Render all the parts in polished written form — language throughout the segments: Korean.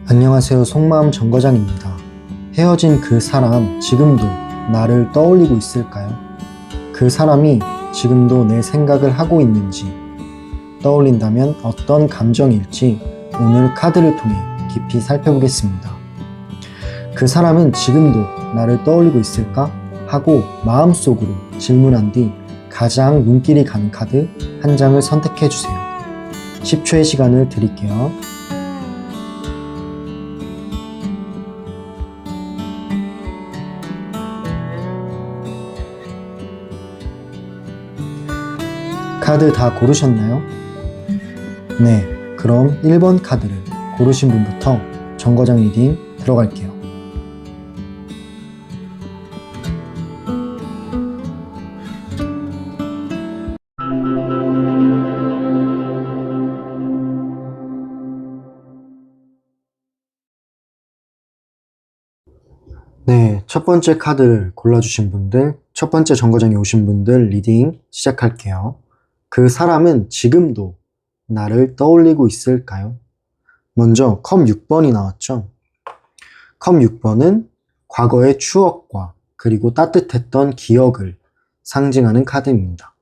안녕하세요. 속마음 정거장입니다. 헤어진 그 사람 지금도 나를 떠올리고 있을까요? 그 사람이 지금도 내 생각을 하고 있는지, 떠올린다면 어떤 감정일지 오늘 카드를 통해 깊이 살펴보겠습니다. 그 사람은 지금도 나를 떠올리고 있을까? 하고 마음속으로 질문한 뒤 가장 눈길이 가는 카드 한 장을 선택해 주세요. 10초의 시간을 드릴게요. 카드 다 고르셨나요? 네, 그럼 1번 카드를 고르신 분부터 정거장 리딩 들어갈게요. 네, 첫 번째 카드를 골라주신 분들, 첫 번째 정거장에 오신 분들 리딩 시작할게요. 그 사람은 지금도 나를 떠올리고 있을까요? 먼저 컵 6번이 나왔죠. 컵 6번은 과거의 추억과 그리고 따뜻했던 기억을 상징하는 카드입니다.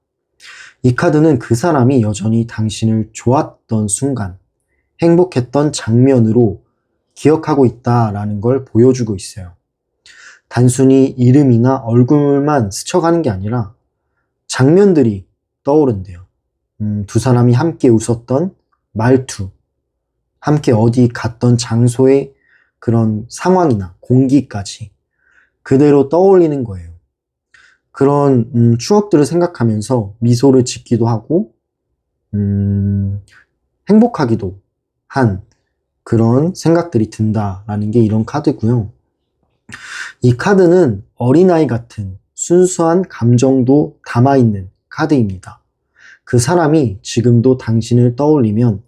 이 카드는 그 사람이 여전히 당신을 좋았던 순간, 행복했던 장면으로 기억하고 있다라는 걸 보여주고 있어요. 단순히 이름이나 얼굴만 스쳐가는 게 아니라 장면들이 떠오른대요. 두 사람이 함께 웃었던 말투, 함께 어디 갔던 장소의 그런 상황이나 공기까지 그대로 떠올리는 거예요. 그런 추억들을 생각하면서 미소를 짓기도 하고 행복하기도 한 그런 생각들이 든다라는 게 이런 카드고요. 이 카드는 어린아이 같은 순수한 감정도 담아있는 카드입니다. 그 사람이 지금도 당신을 떠올리면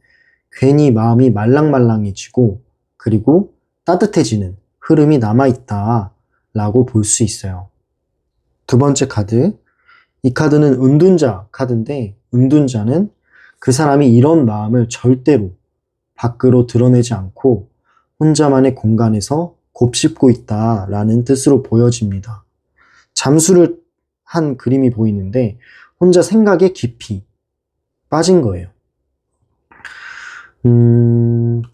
괜히 마음이 말랑말랑해지고 그리고 따뜻해지는 흐름이 남아있다 라고 볼 수 있어요. 두 번째 카드, 이 카드는 은둔자 카드인데 은둔자는 그 사람이 이런 마음을 절대로 밖으로 드러내지 않고 혼자만의 공간에서 곱씹고 있다라는 뜻으로 보여집니다. 잠수를 한 그림이 보이는데 혼자 생각에 깊이 빠진 거예요.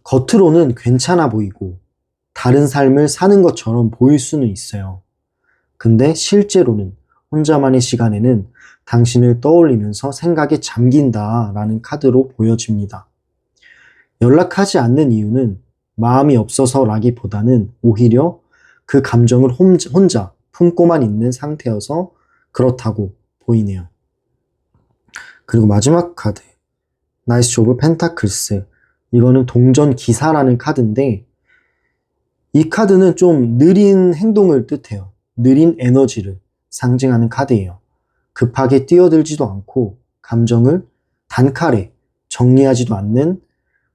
겉으로는 괜찮아 보이고 다른 삶을 사는 것처럼 보일 수는 있어요. 근데 실제로는 혼자만의 시간에는 당신을 떠올리면서 생각에 잠긴다라는 카드로 보여집니다. 연락하지 않는 이유는 마음이 없어서라기보다는 오히려 그 감정을 혼자 품고만 있는 상태여서 그렇다고 보이네요. 그리고 마지막 카드, 나이스 오브 펜타클스. 이거는 동전 기사라는 카드인데 이 카드는 좀 느린 행동을 뜻해요. 느린 에너지를 상징하는 카드예요. 급하게 뛰어들지도 않고 감정을 단칼에 정리하지도 않는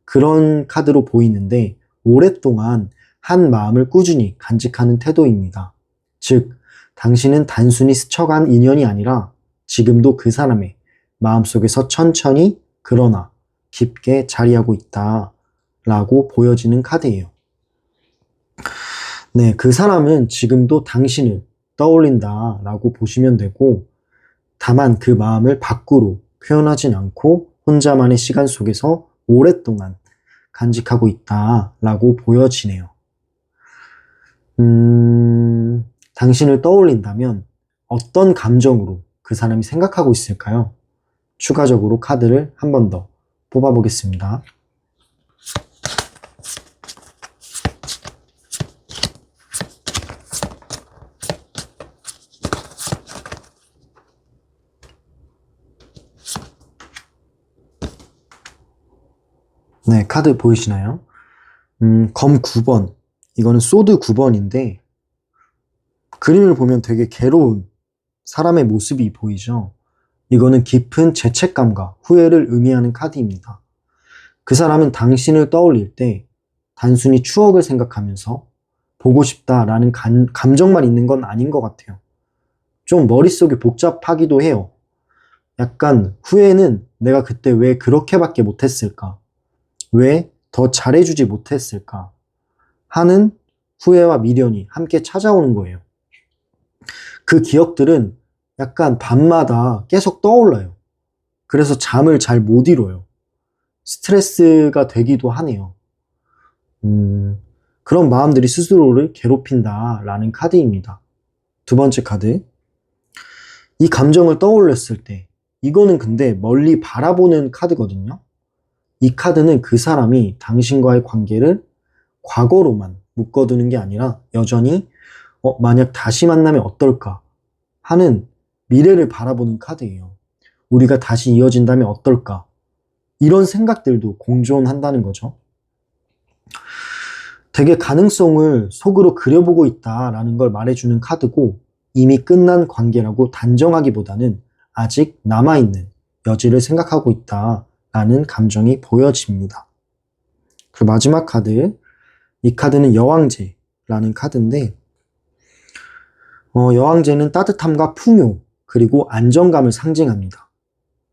그런 카드로 보이는데 오랫동안 한 마음을 꾸준히 간직하는 태도입니다. 즉, 당신은 단순히 스쳐간 인연이 아니라 지금도 그 사람의 마음속에서 천천히 그러나 깊게 자리하고 있다라고 보여지는 카드예요. 네, 그 사람은 지금도 당신을 떠올린다라고 보시면 되고 다만 그 마음을 밖으로 표현하진 않고 혼자만의 시간 속에서 오랫동안 간직하고 있다라고 보여지네요. 당신을 떠올린다면 어떤 감정으로 그 사람이 생각하고 있을까요? 추가적으로 카드를 한 번 더 뽑아보겠습니다. 네, 카드 보이시나요? 검 9번. 이거는 소드 9번인데, 그림을 보면 되게 괴로운 사람의 모습이 보이죠? 이거는 깊은 죄책감과 후회를 의미하는 카드입니다. 그 사람은 당신을 떠올릴 때 단순히 추억을 생각하면서 보고 싶다라는 감정만 있는 건 아닌 것 같아요. 좀 머릿속이 복잡하기도 해요. 약간 후회는 내가 그때 왜 그렇게밖에 못했을까? 왜 더 잘해주지 못했을까? 하는 후회와 미련이 함께 찾아오는 거예요. 그 기억들은 약간 밤마다 계속 떠올라요. 그래서 잠을 잘 못 이뤄요. 스트레스가 되기도 하네요. 그런 마음들이 스스로를 괴롭힌다라는 카드입니다. 두 번째 카드. 이 감정을 떠올렸을 때, 이거는 근데 멀리 바라보는 카드거든요. 이 카드는 그 사람이 당신과의 관계를 과거로만 묶어두는 게 아니라 여전히 만약 다시 만나면 어떨까 하는 미래를 바라보는 카드예요. 우리가 다시 이어진다면 어떨까? 이런 생각들도 공존한다는 거죠. 되게 가능성을 속으로 그려보고 있다라는 걸 말해주는 카드고, 이미 끝난 관계라고 단정하기보다는 아직 남아있는 여지를 생각하고 있다라는 감정이 보여집니다. 그리고 마지막 카드, 이 카드는 여왕제라는 카드인데, 여왕제는 따뜻함과 풍요, 그리고 안정감을 상징합니다.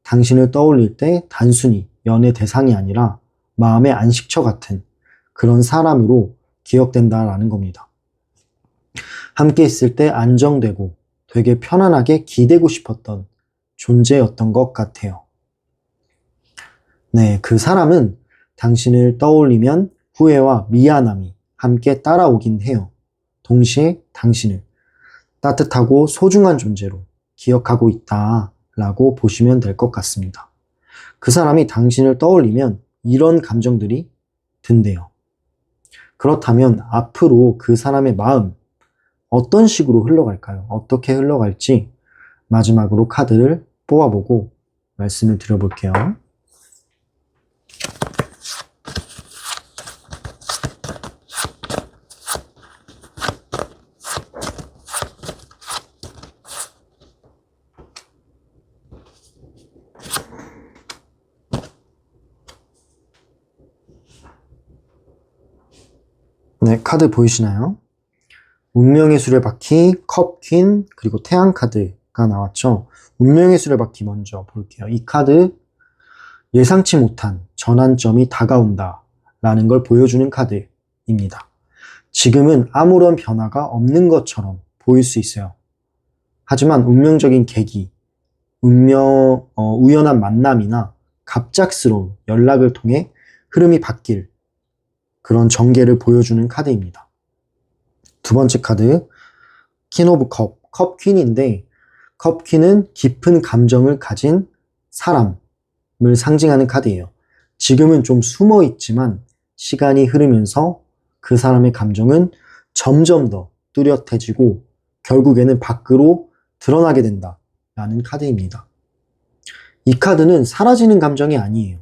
당신을 떠올릴 때 단순히 연애 대상이 아니라 마음의 안식처 같은 그런 사람으로 기억된다라는 겁니다. 함께 있을 때 안정되고 되게 편안하게 기대고 싶었던 존재였던 것 같아요. 네, 그 사람은 당신을 떠올리면 후회와 미안함이 함께 따라오긴 해요. 동시에 당신을 따뜻하고 소중한 존재로 기억하고 있다라고 보시면 될 것 같습니다. 그 사람이 당신을 떠올리면 이런 감정들이 든대요. 그렇다면 앞으로 그 사람의 마음 어떤 식으로 흘러갈까요? 어떻게 흘러갈지 마지막으로 카드를 뽑아보고 말씀을 드려볼게요. 네, 카드 보이시나요? 운명의 수레바퀴, 컵 퀸, 그리고 태양 카드가 나왔죠. 운명의 수레바퀴 먼저 볼게요. 이 카드 예상치 못한 전환점이 다가온다 라는 걸 보여주는 카드입니다. 지금은 아무런 변화가 없는 것처럼 보일 수 있어요. 하지만 운명적인 계기, 우연한 만남이나 갑작스러운 연락을 통해 흐름이 바뀔 그런 전개를 보여주는 카드입니다. 두 번째 카드, 퀸 오브 컵, 컵 퀸인데, 컵 퀸은 깊은 감정을 가진 사람을 상징하는 카드예요. 지금은 좀 숨어 있지만 시간이 흐르면서 그 사람의 감정은 점점 더 뚜렷해지고 결국에는 밖으로 드러나게 된다라는 카드입니다. 이 카드는 사라지는 감정이 아니에요.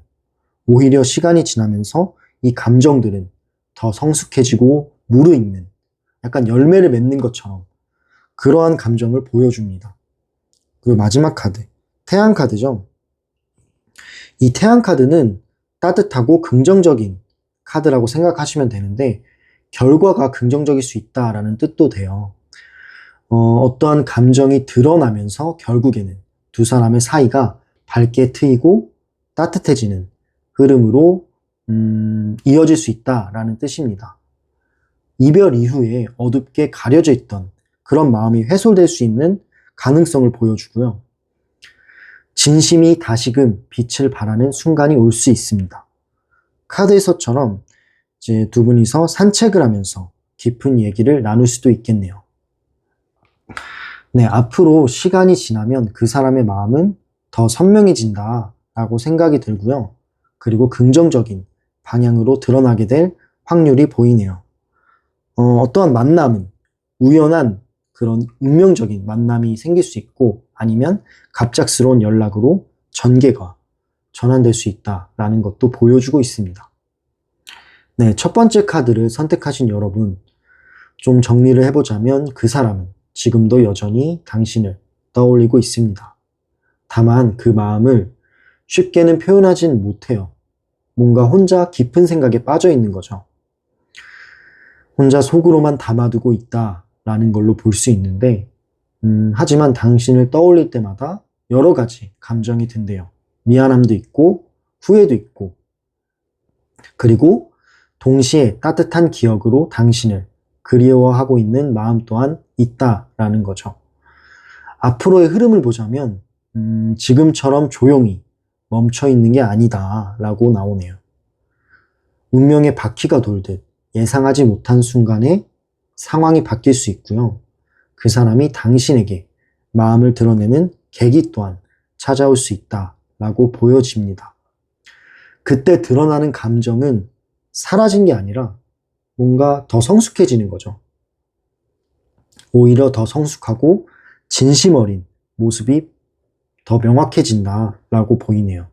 오히려 시간이 지나면서 이 감정들은 더 성숙해지고 무르익는 약간 열매를 맺는 것처럼 그러한 감정을 보여줍니다. 그리고 마지막 카드, 태양 카드죠. 이 태양 카드는 따뜻하고 긍정적인 카드라고 생각하시면 되는데 결과가 긍정적일 수 있다라는 뜻도 돼요. 어떠한 감정이 드러나면서 결국에는 두 사람의 사이가 밝게 트이고 따뜻해지는 흐름으로 이어질 수 있다라는 뜻입니다. 이별 이후에 어둡게 가려져 있던 그런 마음이 해소될 수 있는 가능성을 보여주고요. 진심이 다시금 빛을 발하는 순간이 올 수 있습니다. 카드에서처럼 이제 두 분이서 산책을 하면서 깊은 얘기를 나눌 수도 있겠네요. 네, 앞으로 시간이 지나면 그 사람의 마음은 더 선명해진다라고 생각이 들고요. 그리고 긍정적인 방향으로 드러나게 될 확률이 보이네요. 어떠한 만남은 우연한 그런 운명적인 만남이 생길 수 있고 아니면 갑작스러운 연락으로 전개가 전환될 수 있다라는 것도 보여주고 있습니다. 네, 첫 번째 카드를 선택하신 여러분, 좀 정리를 해보자면 그 사람은 지금도 여전히 당신을 떠올리고 있습니다. 다만 그 마음을 쉽게는 표현하진 못해요. 뭔가 혼자 깊은 생각에 빠져 있는 거죠. 혼자 속으로만 담아두고 있다라는 걸로 볼 수 있는데, 하지만 당신을 떠올릴 때마다 여러 가지 감정이 든대요. 미안함도 있고, 후회도 있고, 그리고 동시에 따뜻한 기억으로 당신을 그리워하고 있는 마음 또한 있다라는 거죠. 앞으로의 흐름을 보자면 지금처럼 조용히 멈춰 있는 게 아니다라고 나오네요. 운명의 바퀴가 돌듯 예상하지 못한 순간에 상황이 바뀔 수 있고요. 그 사람이 당신에게 마음을 드러내는 계기 또한 찾아올 수 있다라고 보여집니다. 그때 드러나는 감정은 사라진 게 아니라 뭔가 더 성숙해지는 거죠. 오히려 더 성숙하고 진심 어린 모습이 더 명확해진다라고 보이네요.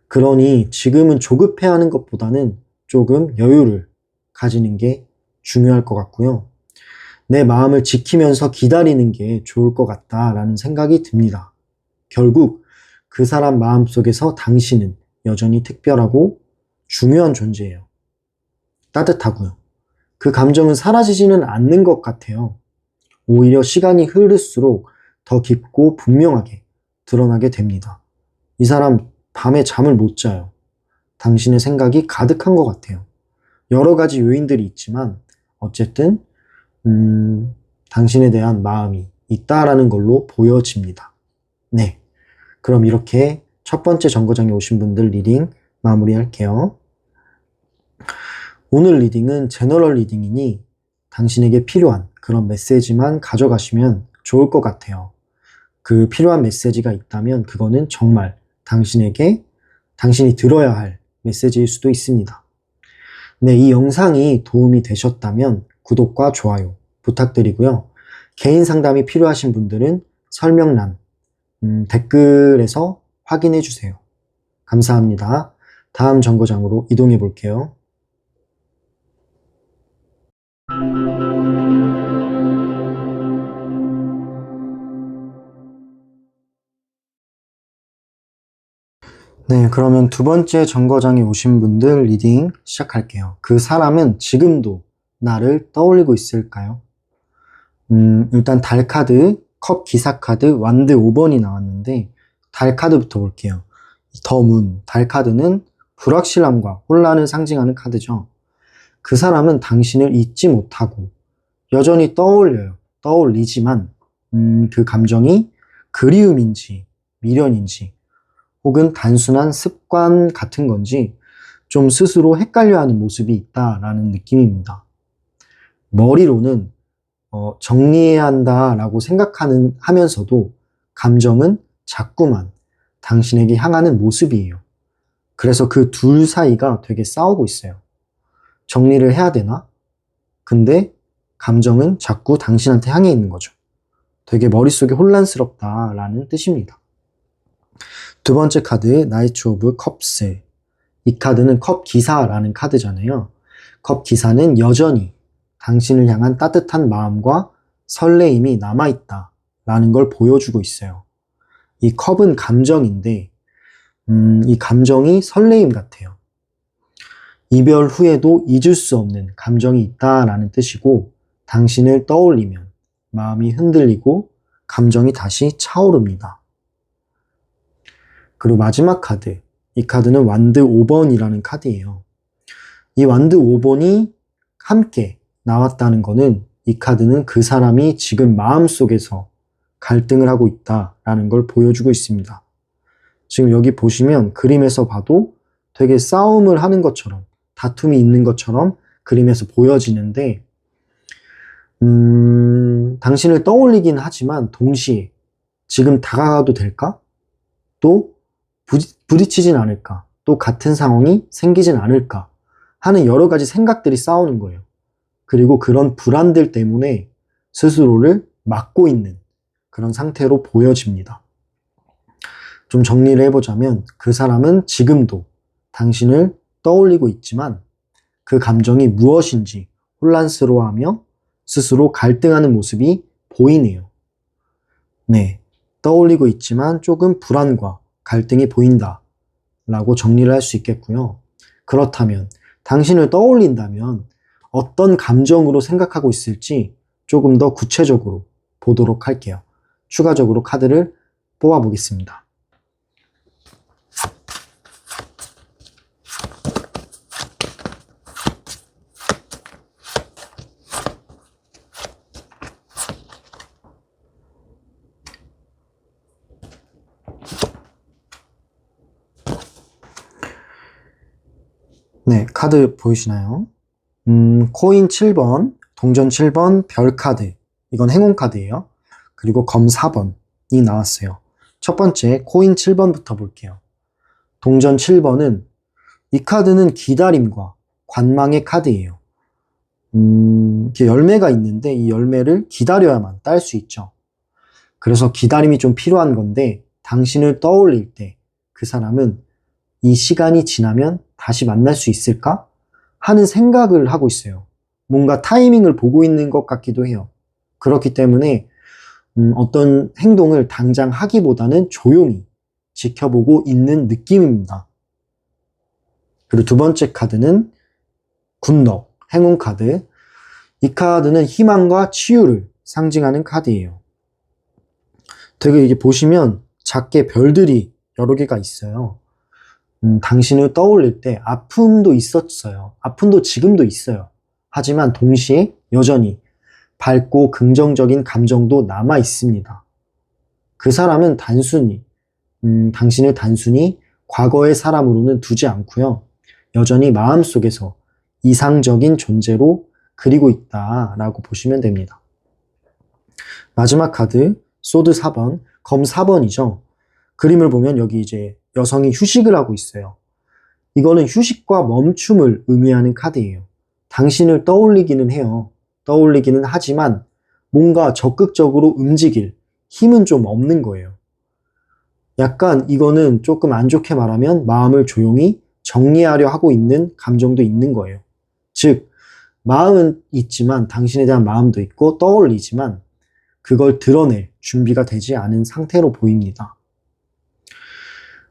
그러니 지금은 조급해하는 것보다는 조금 여유를 가지는 게 중요할 것 같고요. 내 마음을 지키면서 기다리는 게 좋을 것 같다라는 생각이 듭니다. 결국 그 사람 마음속에서 당신은 여전히 특별하고 중요한 존재예요. 따뜻하고요. 그 감정은 사라지지는 않는 것 같아요. 오히려 시간이 흐를수록 더 깊고 분명하게 드러나게 됩니다. 이 사람 밤에 잠을 못 자요. 당신의 생각이 가득한 것 같아요. 여러 가지 요인들이 있지만 어쨌든 당신에 대한 마음이 있다라는 걸로 보여집니다. 네, 그럼 이렇게 첫 번째 정거장에 오신 분들 리딩 마무리할게요. 오늘 리딩은 제너럴 리딩이니 당신에게 필요한 그런 메시지만 가져가시면 좋을 것 같아요. 그 필요한 메시지가 있다면 그거는 정말 당신에게 당신이 들어야 할 메시지일 수도 있습니다. 네, 이 영상이 도움이 되셨다면 구독과 좋아요 부탁드리고요. 개인 상담이 필요하신 분들은 설명란, 댓글에서 확인해 주세요. 감사합니다. 다음 정거장으로 이동해 볼게요. 네, 그러면 두 번째 정거장에 오신 분들 리딩 시작할게요. 그 사람은 지금도 나를 떠올리고 있을까요? 일단 달 카드, 컵 기사 카드, 완드 5번이 나왔는데 달 카드부터 볼게요. 더 문, 달 카드는 불확실함과 혼란을 상징하는 카드죠. 그 사람은 당신을 잊지 못하고 여전히 떠올려요. 떠올리지만 그 감정이 그리움인지 미련인지 혹은 단순한 습관 같은 건지 좀 스스로 헷갈려하는 모습이 있다라는 느낌입니다. 머리로는 정리해야 한다라고 하면서도 감정은 자꾸만 당신에게 향하는 모습이에요. 그래서 그 둘 사이가 되게 싸우고 있어요. 정리를 해야 되나? 근데 감정은 자꾸 당신한테 향해 있는 거죠. 되게 머릿속이 혼란스럽다라는 뜻입니다. 두 번째 카드, 나이트 오브 컵스. 이 카드는 컵 기사라는 카드잖아요. 컵 기사는 여전히 당신을 향한 따뜻한 마음과 설레임이 남아있다 라는 걸 보여주고 있어요. 이 컵은 감정인데 이 감정이 설레임 같아요. 이별 후에도 잊을 수 없는 감정이 있다라는 뜻이고 당신을 떠올리면 마음이 흔들리고 감정이 다시 차오릅니다. 그리고 마지막 카드, 이 카드는 완드 5번이라는 카드예요. 이 완드 5번이 함께 나왔다는 거는 이 카드는 그 사람이 지금 마음속에서 갈등을 하고 있다라는 걸 보여주고 있습니다. 지금 여기 보시면 그림에서 봐도 되게 싸움을 하는 것처럼 다툼이 있는 것처럼 그림에서 보여지는데 당신을 떠올리긴 하지만 동시에 지금 다가가도 될까? 또 부딪히진 않을까? 또 같은 상황이 생기진 않을까? 하는 여러 가지 생각들이 싸우는 거예요. 그리고 그런 불안들 때문에 스스로를 막고 있는 그런 상태로 보여집니다. 좀 정리를 해보자면 그 사람은 지금도 당신을 떠올리고 있지만 그 감정이 무엇인지 혼란스러워하며 스스로 갈등하는 모습이 보이네요. 네, 떠올리고 있지만 조금 불안과 갈등이 보인다 라고 정리를 할 수 있겠고요. 그렇다면 당신을 떠올린다면 어떤 감정으로 생각하고 있을지 조금 더 구체적으로 보도록 할게요. 추가적으로 카드를 뽑아 보겠습니다. 네, 카드 보이시나요? 코인 7번, 동전 7번, 별 카드. 이건 행운 카드예요. 그리고 검 4번이 나왔어요. 첫 번째, 코인 7번부터 볼게요. 동전 7번은 이 카드는 기다림과 관망의 카드예요. 이렇게 열매가 있는데 이 열매를 기다려야만 딸 수 있죠. 그래서 기다림이 좀 필요한 건데 당신을 떠올릴 때 그 사람은 이 시간이 지나면 다시 만날 수 있을까? 하는 생각을 하고 있어요. 뭔가 타이밍을 보고 있는 것 같기도 해요. 그렇기 때문에 어떤 행동을 당장 하기보다는 조용히 지켜보고 있는 느낌입니다. 그리고 두 번째 카드는 굿럭, 행운 카드. 이 카드는 희망과 치유를 상징하는 카드예요. 되게 이게 보시면 작게 별들이 여러 개가 있어요. 당신을 떠올릴 때 아픔도 있었어요. 아픔도 지금도 있어요. 하지만 동시에 여전히 밝고 긍정적인 감정도 남아 있습니다. 그 사람은 당신을 단순히 과거의 사람으로는 두지 않고요. 여전히 마음속에서 이상적인 존재로 그리고 있다라고 보시면 됩니다. 마지막 카드, 소드 4번, 검 4번이죠. 그림을 보면 여기 이제 여성이 휴식을 하고 있어요. 이거는 휴식과 멈춤을 의미하는 카드예요. 당신을 떠올리기는 해요. 떠올리기는 하지만 뭔가 적극적으로 움직일 힘은 좀 없는 거예요. 약간 이거는 조금 안 좋게 말하면 마음을 조용히 정리하려 하고 있는 감정도 있는 거예요. 즉, 마음은 있지만 당신에 대한 마음도 있고 떠올리지만 그걸 드러낼 준비가 되지 않은 상태로 보입니다.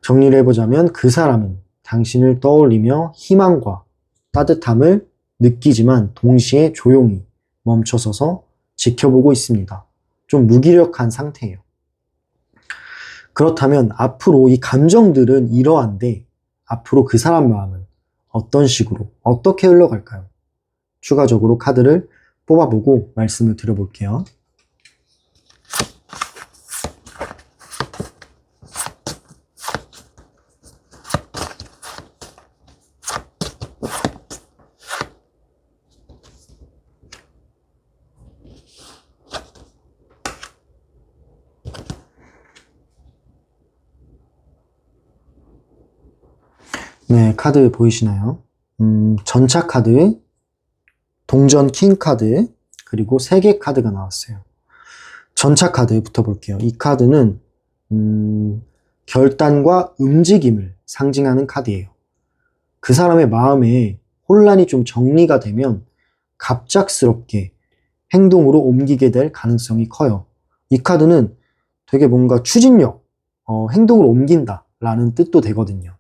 정리를 해보자면 그 사람은 당신을 떠올리며 희망과 따뜻함을 느끼지만 동시에 조용히 멈춰서서 지켜보고 있습니다. 좀 무기력한 상태예요. 그렇다면 앞으로 이 감정들은 이러한데 앞으로 그 사람 마음은 어떤 식으로 어떻게 흘러갈까요? 추가적으로 카드를 뽑아보고 말씀을 드려볼게요. 네, 카드 보이시나요? 전차 카드, 동전 킹 카드, 그리고 3개 카드가 나왔어요. 전차 카드부터 볼게요. 이 카드는 결단과 움직임을 상징하는 카드예요. 그 사람의 마음에 혼란이 좀 정리가 되면 갑작스럽게 행동으로 옮기게 될 가능성이 커요. 이 카드는 되게 뭔가 추진력, 행동으로 옮긴다라는 뜻도 되거든요.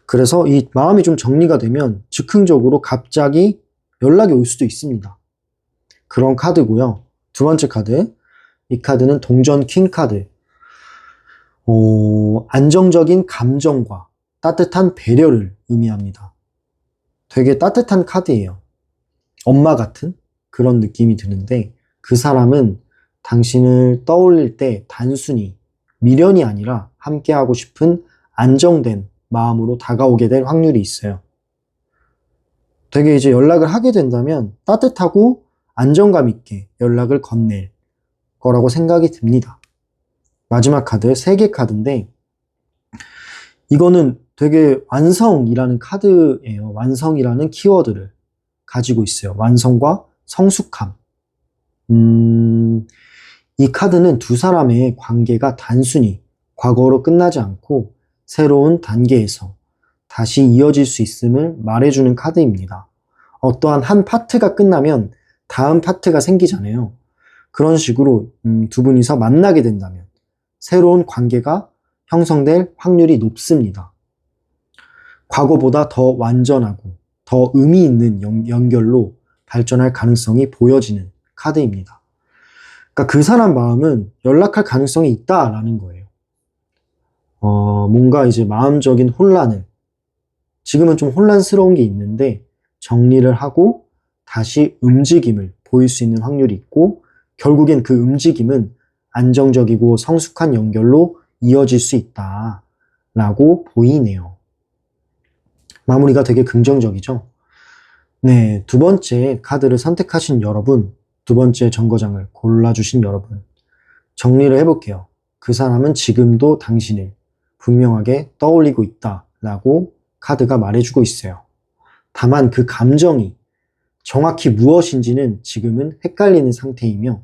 그래서 이 마음이 좀 정리가 되면 즉흥적으로 갑자기 연락이 올 수도 있습니다. 그런 카드고요. 두 번째 카드, 이 카드는 동전 킹 카드. 안정적인 감정과 따뜻한 배려를 의미합니다. 되게 따뜻한 카드예요. 엄마 같은 그런 느낌이 드는데 그 사람은 당신을 떠올릴 때 단순히 미련이 아니라 함께하고 싶은 안정된 마음으로 다가오게 될 확률이 있어요. 되게 이제 연락을 하게 된다면 따뜻하고 안정감 있게 연락을 건넬 거라고 생각이 듭니다. 마지막 카드, 3개 카드인데 이거는 되게 완성이라는 카드예요. 완성이라는 키워드를 가지고 있어요. 완성과 성숙함. 이 카드는 두 사람의 관계가 단순히 과거로 끝나지 않고 새로운 단계에서 다시 이어질 수 있음을 말해주는 카드입니다. 어떠한 한 파트가 끝나면 다음 파트가 생기잖아요. 그런 식으로 두 분이서 만나게 된다면 새로운 관계가 형성될 확률이 높습니다. 과거보다 더 완전하고 더 의미 있는 연결로 발전할 가능성이 보여지는 카드입니다. 그러니까 그 사람 마음은 연락할 가능성이 있다라는 거예요. 뭔가 이제 마음적인 혼란을 지금은 좀 혼란스러운 게 있는데 정리를 하고 다시 움직임을 보일 수 있는 확률이 있고 결국엔 그 움직임은 안정적이고 성숙한 연결로 이어질 수 있다라고 보이네요. 마무리가 되게 긍정적이죠? 네, 두 번째 카드를 선택하신 여러분, 두 번째 정거장을 골라주신 여러분, 정리를 해볼게요. 그 사람은 지금도 당신을 분명하게 떠올리고 있다라고 카드가 말해주고 있어요. 다만 그 감정이 정확히 무엇인지는 지금은 헷갈리는 상태이며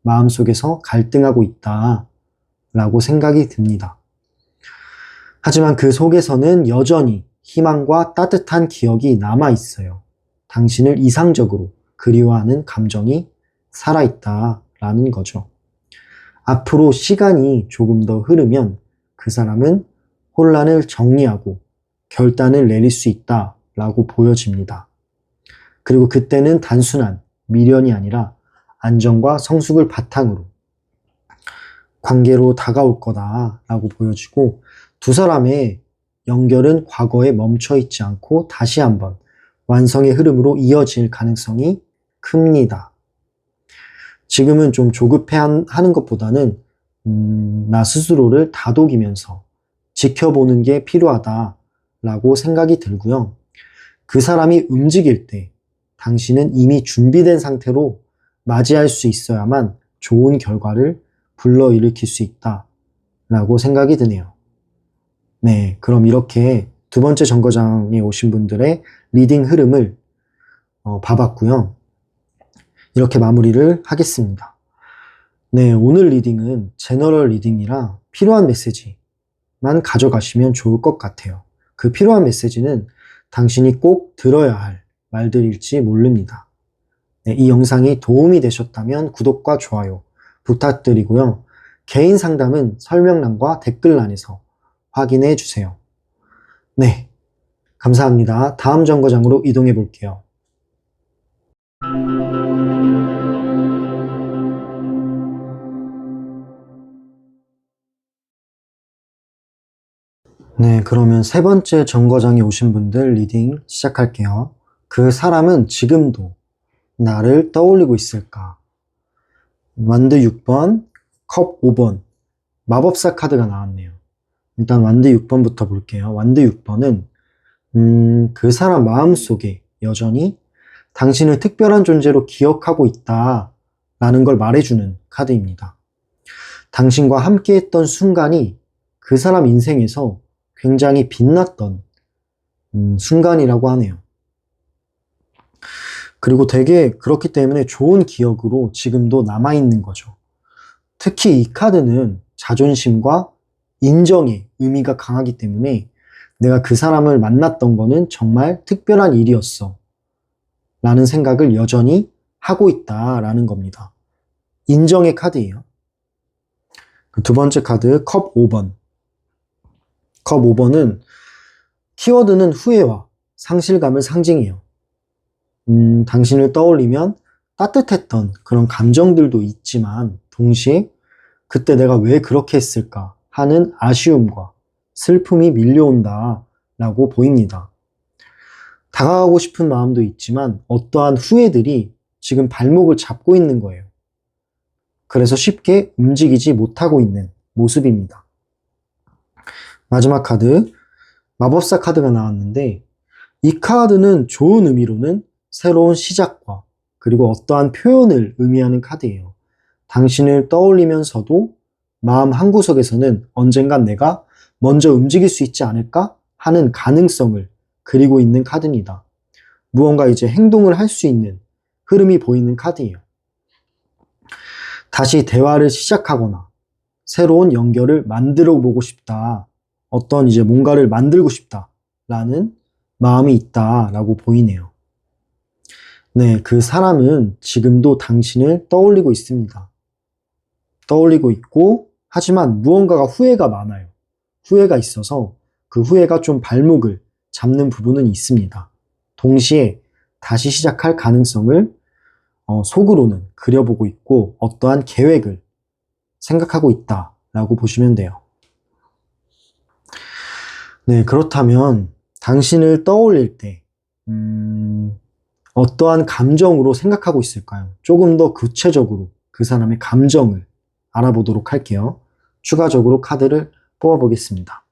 마음속에서 갈등하고 있다라고 생각이 듭니다. 하지만 그 속에서는 여전히 희망과 따뜻한 기억이 남아 있어요. 당신을 이상적으로 그리워하는 감정이 살아있다라는 거죠. 앞으로 시간이 조금 더 흐르면 그 사람은 혼란을 정리하고 결단을 내릴 수 있다라고 보여집니다. 그리고 그때는 단순한 미련이 아니라 안정과 성숙을 바탕으로 관계로 다가올 거다라고 보여지고 두 사람의 연결은 과거에 멈춰 있지 않고 다시 한번 완성의 흐름으로 이어질 가능성이 큽니다. 지금은 좀 조급해 하는 것보다는 나 스스로를 다독이면서 지켜보는 게 필요하다라고 생각이 들고요. 그 사람이 움직일 때 당신은 이미 준비된 상태로 맞이할 수 있어야만 좋은 결과를 불러일으킬 수 있다라고 생각이 드네요. 네, 그럼 이렇게 두 번째 정거장에 오신 분들의 리딩 흐름을 봐봤고요. 이렇게 마무리를 하겠습니다. 네, 오늘 리딩은 제너럴 리딩이라 필요한 메시지만 가져가시면 좋을 것 같아요. 그 필요한 메시지는 당신이 꼭 들어야 할 말들일지 모릅니다. 네, 이 영상이 도움이 되셨다면 구독과 좋아요 부탁드리고요. 개인 상담은 설명란과 댓글란에서 확인해 주세요. 네, 감사합니다. 다음 정거장으로 이동해 볼게요. 네, 그러면 세 번째 정거장에 오신 분들 리딩 시작할게요. 그 사람은 지금도 나를 떠올리고 있을까? 완드 6번, 컵 5번, 마법사 카드가 나왔네요. 일단 완드 6번부터 볼게요. 완드 6번은 그 사람 마음속에 여전히 당신을 특별한 존재로 기억하고 있다라는 걸 말해주는 카드입니다. 당신과 함께했던 순간이 그 사람 인생에서 굉장히 빛났던 순간이라고 하네요. 그리고 되게 그렇기 때문에 좋은 기억으로 지금도 남아있는 거죠. 특히 이 카드는 자존심과 인정의 의미가 강하기 때문에 내가 그 사람을 만났던 거는 정말 특별한 일이었어 라는 생각을 여전히 하고 있다라는 겁니다. 인정의 카드예요. 두 번째 카드 컵 5번. 컵 5번은 키워드는 후회와 상실감을 상징해요. 당신을 떠올리면 따뜻했던 그런 감정들도 있지만 동시에 그때 내가 왜 그렇게 했을까 하는 아쉬움과 슬픔이 밀려온다 라고 보입니다. 다가가고 싶은 마음도 있지만 어떠한 후회들이 지금 발목을 잡고 있는 거예요. 그래서 쉽게 움직이지 못하고 있는 모습입니다. 마지막 카드, 마법사 카드가 나왔는데 이 카드는 좋은 의미로는 새로운 시작과 그리고 어떠한 표현을 의미하는 카드예요. 당신을 떠올리면서도 마음 한구석에서는 언젠간 내가 먼저 움직일 수 있지 않을까 하는 가능성을 그리고 있는 카드입니다. 무언가 이제 행동을 할 수 있는 흐름이 보이는 카드예요. 다시 대화를 시작하거나 새로운 연결을 만들어 보고 싶다. 어떤 이제 뭔가를 만들고 싶다. 라는 마음이 있다라고 보이네요. 네, 그 사람은 지금도 당신을 떠올리고 있습니다. 떠올리고 있고, 하지만 무언가가 후회가 많아요. 후회가 있어서 그 후회가 좀 발목을 잡는 부분은 있습니다. 동시에 다시 시작할 가능성을 속으로는 그려보고 있고 어떠한 계획을 생각하고 있다라고 보시면 돼요. 네, 그렇다면 당신을 떠올릴 때 어떠한 감정으로 생각하고 있을까요? 조금 더 구체적으로 그 사람의 감정을 알아보도록 할게요. 추가적으로 카드를 뽑아보겠습니다.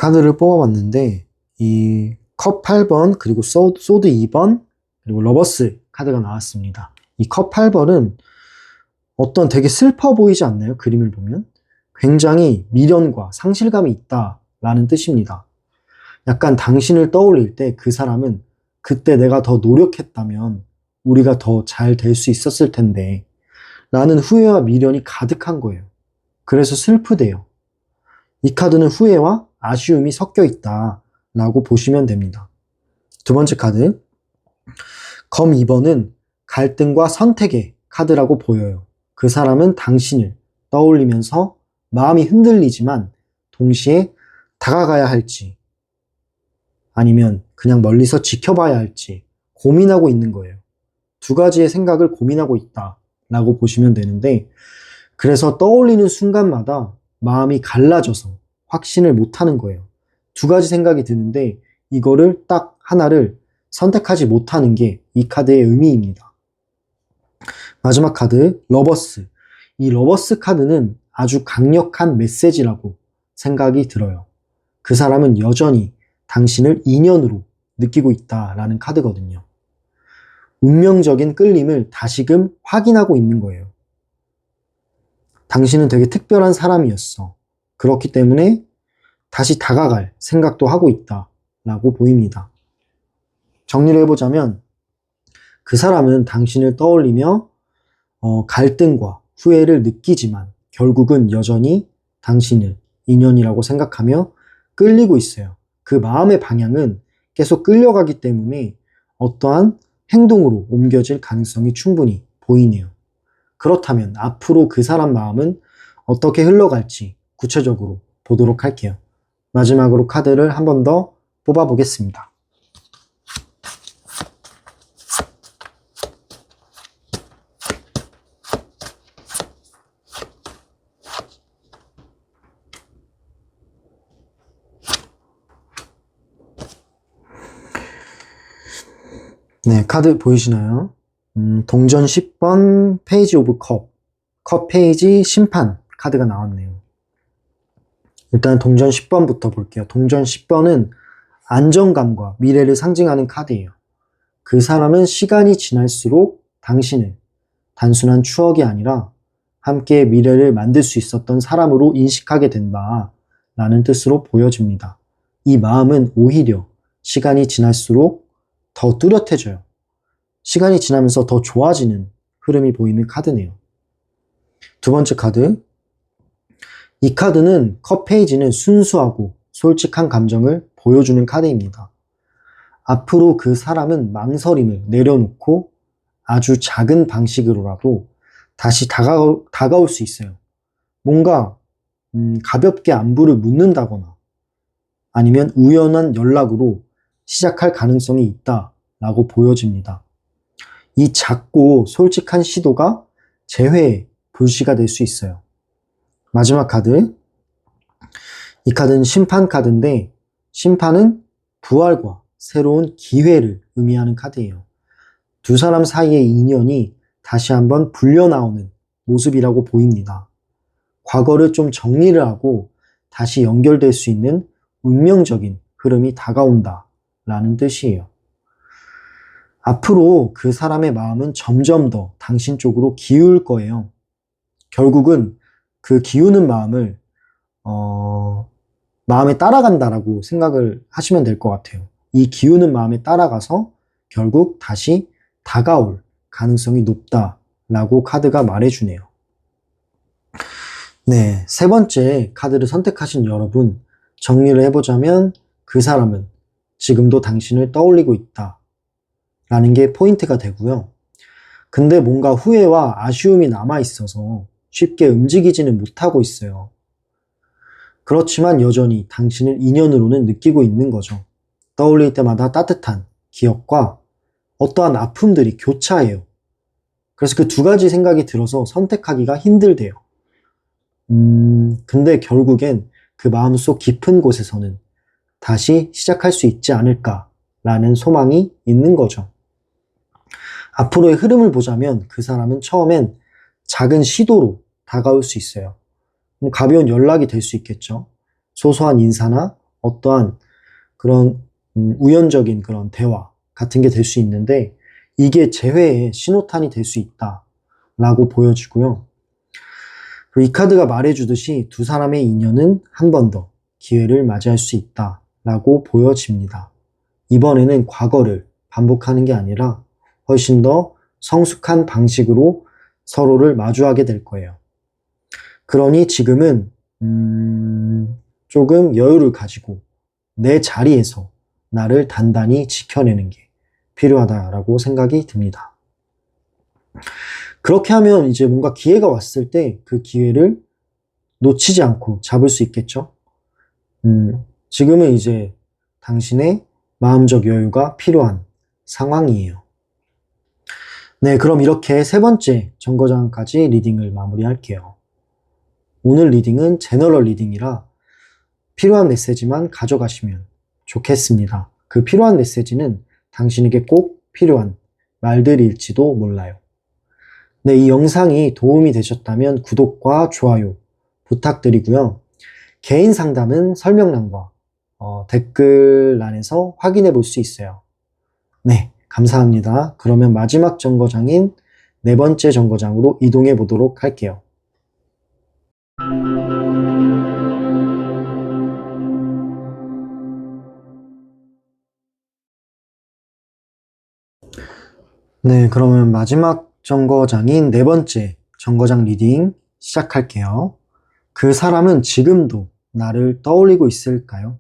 카드를 뽑아봤는데 이 컵 8번 그리고 소드 2번 그리고 러버스 카드가 나왔습니다. 이 컵 8번은 어떤 되게 슬퍼 보이지 않나요? 그림을 보면 굉장히 미련과 상실감이 있다라는 뜻입니다. 약간 당신을 떠올릴 때 그 사람은 그때 내가 더 노력했다면 우리가 더 잘 될 수 있었을 텐데 라는 후회와 미련이 가득한 거예요. 그래서 슬프대요. 이 카드는 후회와 아쉬움이 섞여 있다라고 보시면 됩니다. 두 번째 카드, 검 2번은 갈등과 선택의 카드라고 보여요. 그 사람은 당신을 떠올리면서 마음이 흔들리지만 동시에 다가가야 할지 아니면 그냥 멀리서 지켜봐야 할지 고민하고 있는 거예요. 두 가지의 생각을 고민하고 있다라고 보시면 되는데 그래서 떠올리는 순간마다 마음이 갈라져서 확신을 못하는 거예요. 두 가지 생각이 드는데 이거를 딱 하나를 선택하지 못하는 게 이 카드의 의미입니다. 마지막 카드, 러버스. 이 러버스 카드는 아주 강력한 메시지라고 생각이 들어요. 그 사람은 여전히 당신을 인연으로 느끼고 있다라는 카드거든요. 운명적인 끌림을 다시금 확인하고 있는 거예요. 당신은 되게 특별한 사람이었어. 그렇기 때문에 다시 다가갈 생각도 하고 있다라고 보입니다. 정리를 해보자면 그 사람은 당신을 떠올리며 갈등과 후회를 느끼지만 결국은 여전히 당신을 인연이라고 생각하며 끌리고 있어요. 그 마음의 방향은 계속 끌려가기 때문에 어떠한 행동으로 옮겨질 가능성이 충분히 보이네요. 그렇다면 앞으로 그 사람 마음은 어떻게 흘러갈지 구체적으로 보도록 할게요. 마지막으로 카드를 한 번 더 뽑아보겠습니다. 네, 카드 보이시나요? 동전 10번 페이지 오브 컵 페이지 심판 카드가 나왔네요. 일단 동전 10번부터 볼게요. 동전 10번은 안정감과 미래를 상징하는 카드예요. 그 사람은 시간이 지날수록 당신을 단순한 추억이 아니라 함께 미래를 만들 수 있었던 사람으로 인식하게 된다라는 뜻으로 보여집니다. 이 마음은 오히려 시간이 지날수록 더 뚜렷해져요. 시간이 지나면서 더 좋아지는 흐름이 보이는 카드네요. 두 번째 카드. 이 카드는 컵 페이지는 순수하고 솔직한 감정을 보여주는 카드입니다. 앞으로 그 사람은 망설임을 내려놓고 아주 작은 방식으로라도 다시 다가올 수 있어요. 뭔가 가볍게 안부를 묻는다거나 아니면 우연한 연락으로 시작할 가능성이 있다라고 보여집니다. 이 작고 솔직한 시도가 재회의 불씨가 될 수 있어요. 마지막 카드. 이 카드는 심판 카드인데 심판은 부활과 새로운 기회를 의미하는 카드예요. 두 사람 사이의 인연이 다시 한번 불려나오는 모습이라고 보입니다. 과거를 좀 정리를 하고 다시 연결될 수 있는 운명적인 흐름이 다가온다라는 뜻이에요. 앞으로 그 사람의 마음은 점점 더 당신 쪽으로 기울 거예요. 결국은 그 기우는 마음을 마음에 따라간다라고 생각을 하시면 될 것 같아요. 이 기우는 마음에 따라가서 결국 다시 다가올 가능성이 높다라고 카드가 말해주네요. 네, 세 번째 카드를 선택하신 여러분, 정리를 해보자면 그 사람은 지금도 당신을 떠올리고 있다 라는 게 포인트가 되고요. 근데 뭔가 후회와 아쉬움이 남아있어서 쉽게 움직이지는 못하고 있어요. 그렇지만 여전히 당신을 인연으로는 느끼고 있는 거죠. 떠올릴 때마다 따뜻한 기억과 어떠한 아픔들이 교차해요. 그래서 그 두 가지 생각이 들어서 선택하기가 힘들대요. 근데 결국엔 그 마음속 깊은 곳에서는 다시 시작할 수 있지 않을까라는 소망이 있는 거죠. 앞으로의 흐름을 보자면 그 사람은 처음엔 작은 시도로 다가올 수 있어요. 가벼운 연락이 될 수 있겠죠. 소소한 인사나 어떠한 그런 우연적인 그런 대화 같은 게 될 수 있는데 이게 재회의 신호탄이 될 수 있다라고 보여지고요. 그리고 이 카드가 말해주듯이 두 사람의 인연은 한 번 더 기회를 맞이할 수 있다라고 보여집니다. 이번에는 과거를 반복하는 게 아니라 훨씬 더 성숙한 방식으로 서로를 마주하게 될 거예요. 그러니 지금은 조금 여유를 가지고 내 자리에서 나를 단단히 지켜내는 게 필요하다라고 생각이 듭니다. 그렇게 하면 이제 뭔가 기회가 왔을 때 그 기회를 놓치지 않고 잡을 수 있겠죠? 지금은 이제 당신의 마음적 여유가 필요한 상황이에요. 네, 그럼 이렇게 세 번째 정거장까지 리딩을 마무리할게요. 오늘 리딩은 제너럴 리딩이라 필요한 메시지만 가져가시면 좋겠습니다. 그 필요한 메시지는 당신에게 꼭 필요한 말들일지도 몰라요. 네, 이 영상이 도움이 되셨다면 구독과 좋아요 부탁드리고요. 개인 상담은 설명란과 댓글란에서 확인해 볼 수 있어요. 네, 감사합니다. 그러면 마지막 정거장인 네 번째 정거장으로 이동해 보도록 할게요. 네, 그러면 마지막 정거장인 네 번째 정거장 리딩 시작할게요. 그 사람은 지금도 나를 떠올리고 있을까요?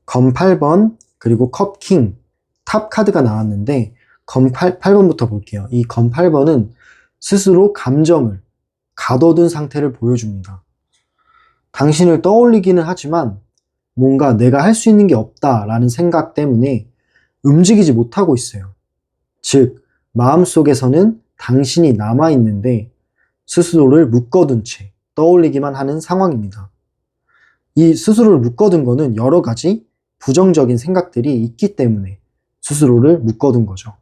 검 8번, 그리고 컵 킹, 탑 카드가 나왔는데 검 8번부터 볼게요. 이 검 8번은 스스로 감정을 가둬둔 상태를 보여줍니다. 당신을 떠올리기는 하지만 뭔가 내가 할 수 있는 게 없다라는 생각 때문에 움직이지 못하고 있어요. 즉, 마음속에서는 당신이 남아있는데 스스로를 묶어둔 채 떠올리기만 하는 상황입니다. 이 스스로를 묶어둔 거는 여러 가지 부정적인 생각들이 있기 때문에 스스로를 묶어둔 거죠.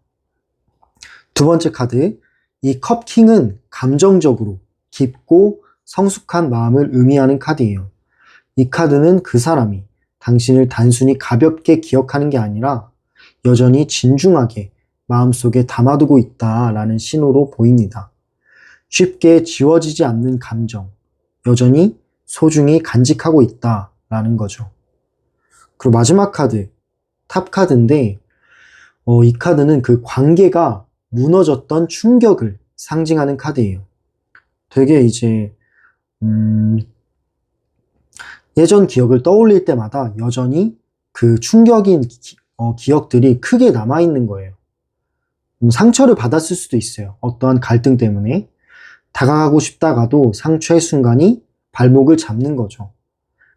두 번째 카드, 이 컵킹은 감정적으로 깊고 성숙한 마음을 의미하는 카드예요. 이 카드는 그 사람이 당신을 단순히 가볍게 기억하는 게 아니라 여전히 진중하게 마음속에 담아두고 있다라는 신호로 보입니다. 쉽게 지워지지 않는 감정, 여전히 소중히 간직하고 있다라는 거죠. 그리고 마지막 카드, 탑 카드인데 이 카드는 그 관계가 무너졌던 충격을 상징하는 카드예요. 되게 이제 예전 기억을 떠올릴 때마다 여전히 그 충격인 기억들이 크게 남아있는 거예요. 상처를 받았을 수도 있어요. 어떠한 갈등 때문에. 다가가고 싶다가도 상처의 순간이 발목을 잡는 거죠.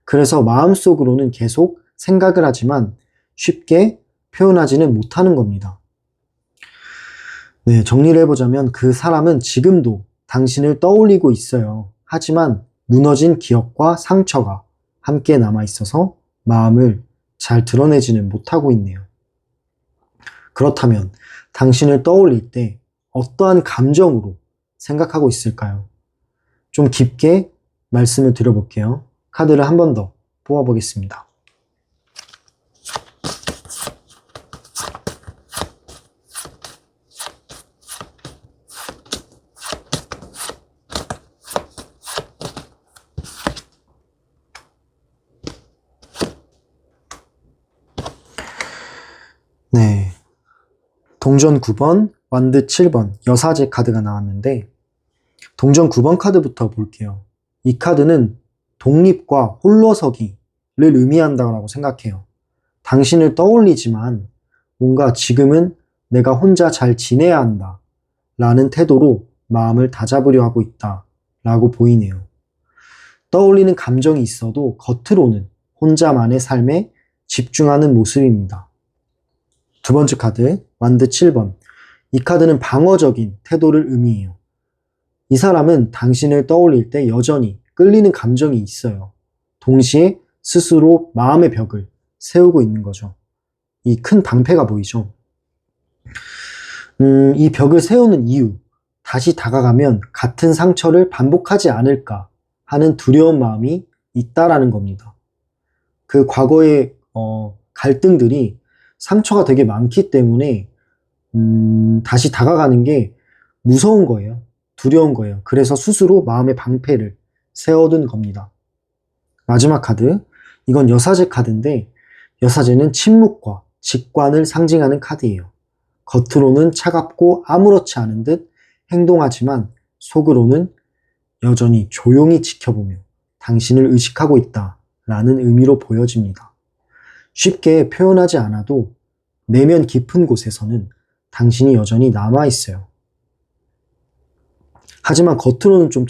그래서 마음속으로는 계속 생각을 하지만 쉽게 표현하지는 못하는 겁니다. 네, 정리를 해보자면 그 사람은 지금도 당신을 떠올리고 있어요. 하지만 무너진 기억과 상처가 함께 남아있어서 마음을 잘 드러내지는 못하고 있네요. 그렇다면 당신을 떠올릴 때 어떠한 감정으로 생각하고 있을까요? 좀 깊게 말씀을 드려볼게요. 카드를 한 번 더 뽑아보겠습니다. 네. 동전 9번, 완드 7번, 여사제 카드가 나왔는데 동전 9번 카드부터 볼게요. 이 카드는 독립과 홀로서기를 의미한다고 생각해요. 당신을 떠올리지만 뭔가 지금은 내가 혼자 잘 지내야 한다 라는 태도로 마음을 다잡으려 하고 있다 라고 보이네요. 떠올리는 감정이 있어도 겉으로는 혼자만의 삶에 집중하는 모습입니다. 두 번째 카드, 완드 7번. 이 카드는 방어적인 태도를 의미해요. 이 사람은 당신을 떠올릴 때 여전히 끌리는 감정이 있어요. 동시에 스스로 마음의 벽을 세우고 있는 거죠. 이 큰 방패가 보이죠? 이 벽을 세우는 이유, 다시 다가가면 같은 상처를 반복하지 않을까 하는 두려운 마음이 있다라는 겁니다. 그 과거의 갈등들이 상처가 되게 많기 때문에 다시 다가가는 게 무서운 거예요. 두려운 거예요. 그래서 스스로 마음의 방패를 세워둔 겁니다. 마지막 카드, 이건 여사제 카드인데 여사제는 침묵과 직관을 상징하는 카드예요. 겉으로는 차갑고 아무렇지 않은 듯 행동하지만 속으로는 여전히 조용히 지켜보며 당신을 의식하고 있다라는 의미로 보여집니다. 쉽게 표현하지 않아도 내면 깊은 곳에서는 당신이 여전히 남아있어요. 하지만 겉으로는 좀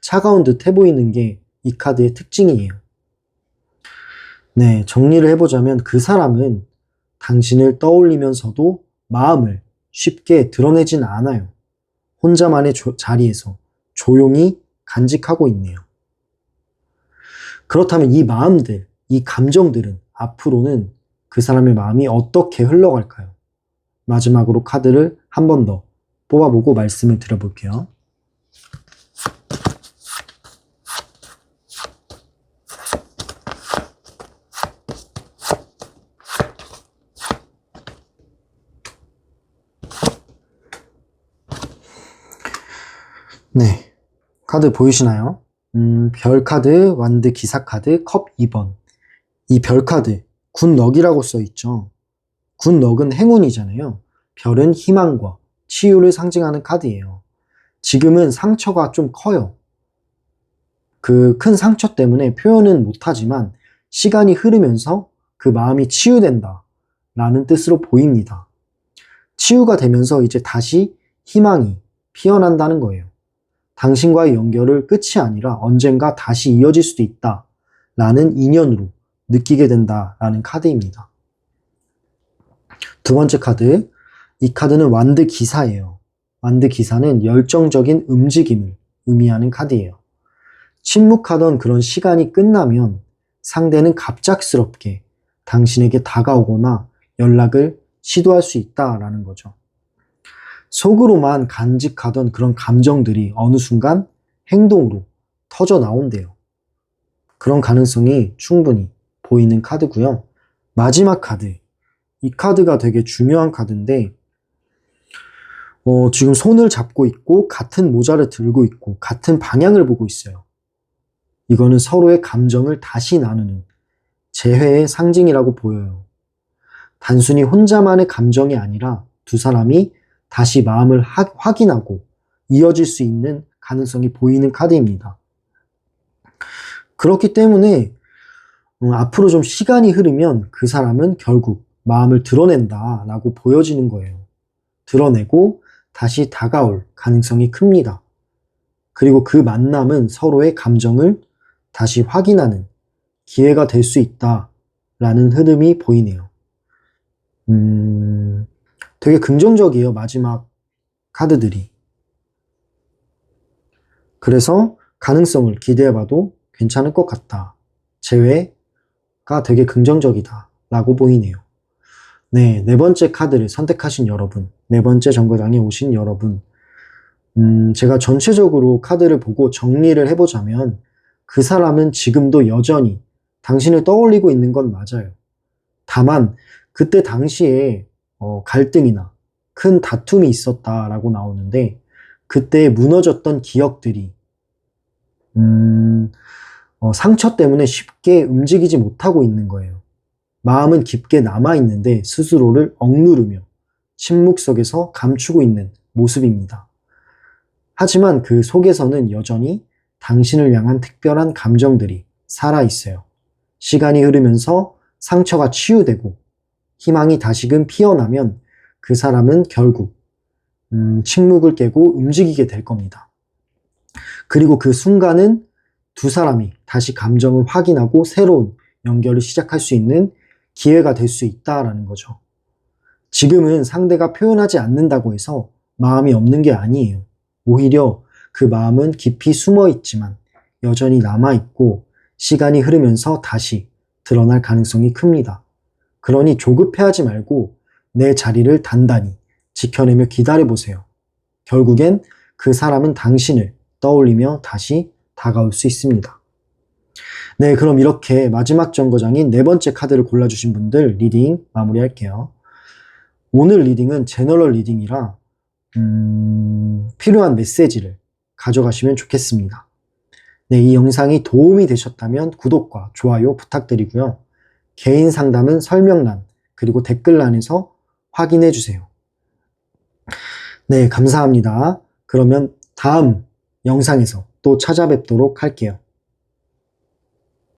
차가운 듯 해보이는 게 이 카드의 특징이에요. 네, 정리를 해보자면 그 사람은 당신을 떠올리면서도 마음을 쉽게 드러내진 않아요. 혼자만의 자리에서 조용히 간직하고 있네요. 그렇다면 이 마음들, 이 감정들은 앞으로는 그 사람의 마음이 어떻게 흘러갈까요? 마지막으로 카드를 한 번 더 뽑아보고 말씀을 드려볼게요. 네, 카드 보이시나요? 별 카드, 완드 기사 카드, 컵 2번. 이 별 카드, 굿럭이라고 써있죠. 굿럭은 행운이잖아요. 별은 희망과 치유를 상징하는 카드예요. 지금은 상처가 좀 커요. 그 큰 상처 때문에 표현은 못하지만 시간이 흐르면서 그 마음이 치유된다 라는 뜻으로 보입니다. 치유가 되면서 이제 다시 희망이 피어난다는 거예요. 당신과의 연결을 끝이 아니라 언젠가 다시 이어질 수도 있다 라는 인연으로 느끼게 된다라는 카드입니다. 두 번째 카드, 이 카드는 완드 기사예요. 완드 기사는 열정적인 움직임을 의미하는 카드예요. 침묵하던 그런 시간이 끝나면 상대는 갑작스럽게 당신에게 다가오거나 연락을 시도할 수 있다라는 거죠. 속으로만 간직하던 그런 감정들이 어느 순간 행동으로 터져 나온대요. 그런 가능성이 충분히 보이는 카드고요. 마지막 카드. 이 카드가 되게 중요한 카드인데 지금 손을 잡고 있고 같은 모자를 들고 있고 같은 방향을 보고 있어요. 이거는 서로의 감정을 다시 나누는 재회의 상징이라고 보여요. 단순히 혼자만의 감정이 아니라 두 사람이 다시 마음을 확인하고 이어질 수 있는 가능성이 보이는 카드입니다. 그렇기 때문에 앞으로 좀 시간이 흐르면 그 사람은 결국 마음을 드러낸다라고 보여지는 거예요. 드러내고 다시 다가올 가능성이 큽니다. 그리고 그 만남은 서로의 감정을 다시 확인하는 기회가 될 수 있다라는 흐름이 보이네요. 되게 긍정적이에요, 마지막 카드들이. 그래서 가능성을 기대해봐도 괜찮을 것 같다. 재회가 되게 긍정적이다 라고 보이네요. 네, 네 번째 카드를 선택하신 여러분, 네 번째 정거장에 오신 여러분, 제가 전체적으로 카드를 보고 정리를 해보자면 그 사람은 지금도 여전히 당신을 떠올리고 있는 건 맞아요. 다만 그때 당시에 갈등이나 큰 다툼이 있었다라고 나오는데 그때 무너졌던 기억들이 상처 때문에 쉽게 움직이지 못하고 있는 거예요. 마음은 깊게 남아있는데 스스로를 억누르며 침묵 속에서 감추고 있는 모습입니다. 하지만 그 속에서는 여전히 당신을 향한 특별한 감정들이 살아있어요. 시간이 흐르면서 상처가 치유되고 희망이 다시금 피어나면 그 사람은 결국 침묵을 깨고 움직이게 될 겁니다. 그리고 그 순간은 두 사람이 다시 감정을 확인하고 새로운 연결을 시작할 수 있는 기회가 될 수 있다라는 거죠. 지금은 상대가 표현하지 않는다고 해서 마음이 없는 게 아니에요. 오히려 그 마음은 깊이 숨어 있지만 여전히 남아있고 시간이 흐르면서 다시 드러날 가능성이 큽니다. 그러니 조급해하지 말고 내 자리를 단단히 지켜내며 기다려보세요. 결국엔 그 사람은 당신을 떠올리며 다시 다가올 수 있습니다. 네, 그럼 이렇게 마지막 정거장인 네 번째 카드를 골라주신 분들 리딩 마무리할게요. 오늘 리딩은 제너럴 리딩이라 필요한 메시지를 가져가시면 좋겠습니다. 네, 이 영상이 도움이 되셨다면 구독과 좋아요 부탁드리고요. 개인 상담은 설명란 그리고 댓글란에서 확인해 주세요. 네, 감사합니다. 그러면 다음 영상에서 또 찾아뵙도록 할게요.